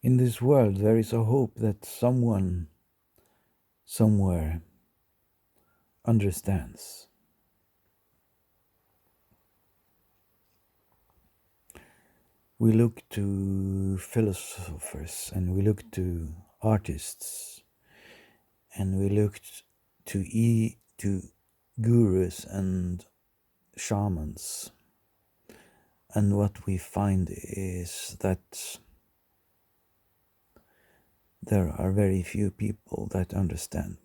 In this world, there is a hope that someone, somewhere, understands. We look to philosophers and we look to artists and we look to gurus and shamans. And what we find is that there are very few people that understand.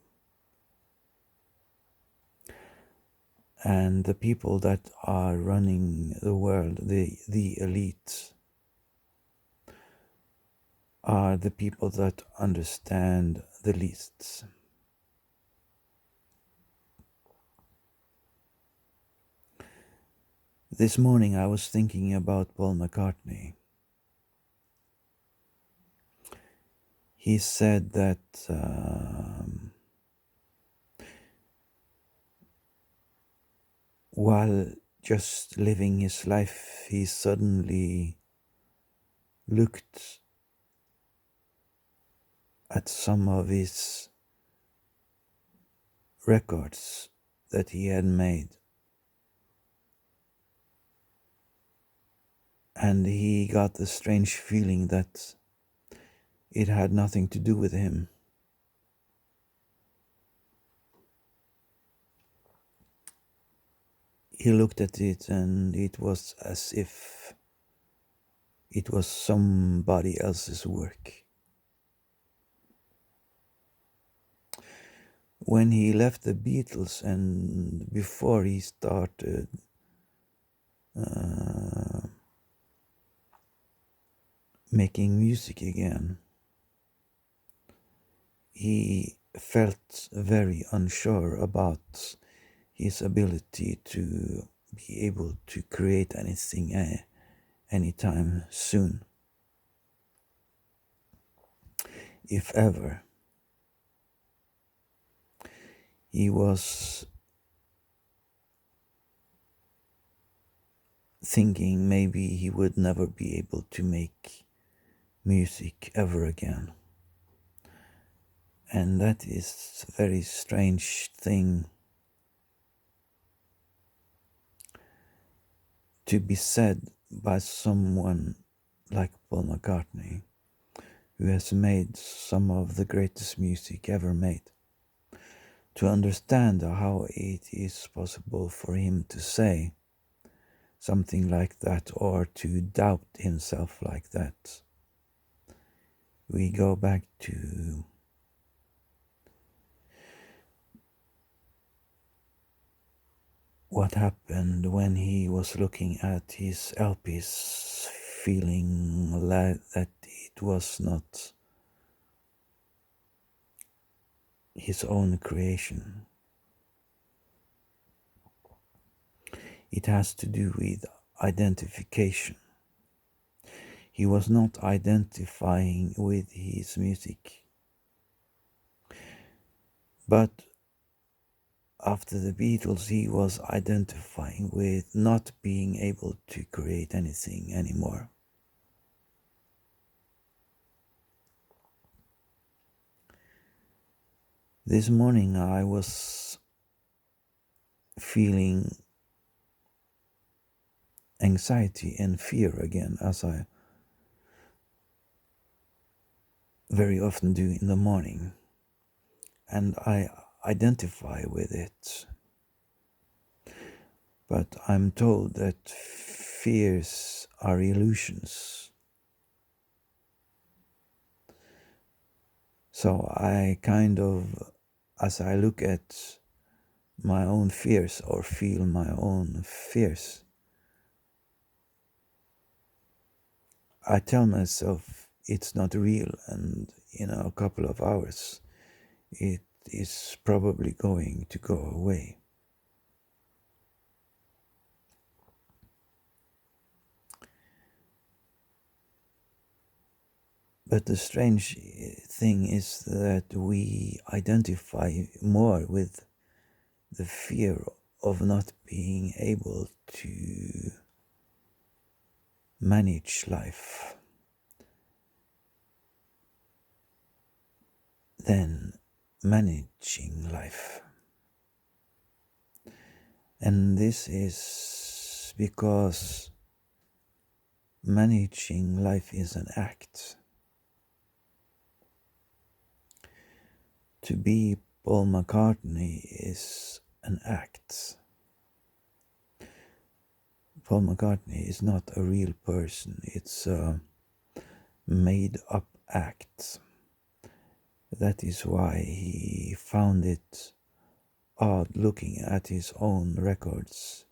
And the people that are running the world, the elite, are the people that understand the least. This morning I was thinking about Paul McCartney. He said that while just living his life, he suddenly looked at some of his records that he had made. And he got the strange feeling that it had nothing to do with him. He looked at it and it was as if it was somebody else's work. When he left the Beatles and before he started making music again, he felt very unsure about his ability to be able to create anything anytime soon, if ever. He was thinking maybe he would never be able to make music ever again. And that is a very strange thing to be said by someone like Paul McCartney, who has made some of the greatest music ever made. To understand how it is possible for him to say something like that or to doubt himself like that, we go back to what happened when he was looking at his LPs, feeling that it was not his own creation. It has to do with identification. He was not identifying with his music. But after the Beatles, he was identifying with not being able to create anything anymore. This morning I was feeling anxiety and fear again, as I very often do in the morning, and I identify with it. But I'm told that fears are illusions. So I kind of, as I look at my own fears or feel my own fears, I tell myself it's not real, and in a couple of hours it is probably going to go away. But the strange thing is that we identify more with the fear of not being able to manage life than managing life. And this is because managing life is an act. To be Paul McCartney is an act. Paul McCartney is not a real person, it's a made up act. That is why he found it odd looking at his own records,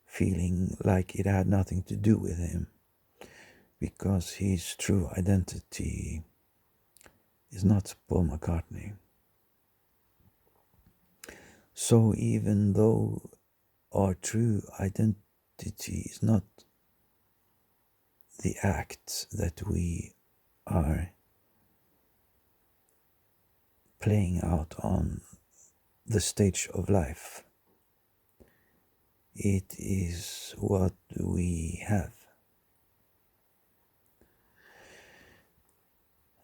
feeling like it had nothing to do with him, because his true identity is not Paul McCartney. So even though our true identity is not the act that we are playing out on the stage of life, it is what we have.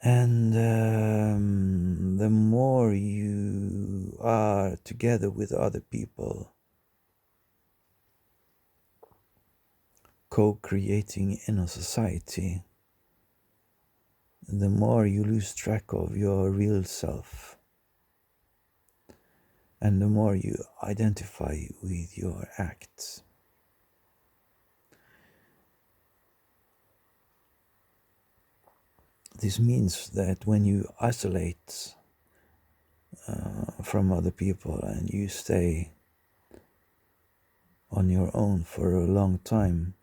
And the more you are together with other people, co-creating in a society, the more you lose track of your real self, and the more you identify with your acts. This means that when you isolate from other people and you stay on your own for a long time,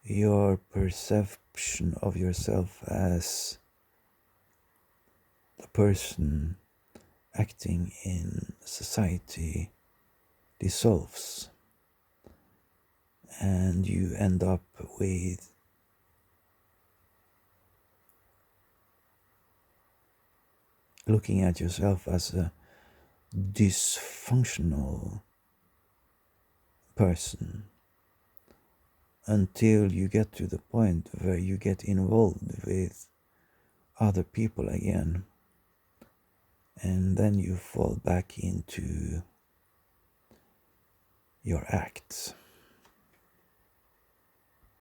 your perception of yourself as the person acting in society dissolves, and you end up with looking at yourself as a dysfunctional person, until you get to the point where you get involved with other people again, and then you fall back into your acts.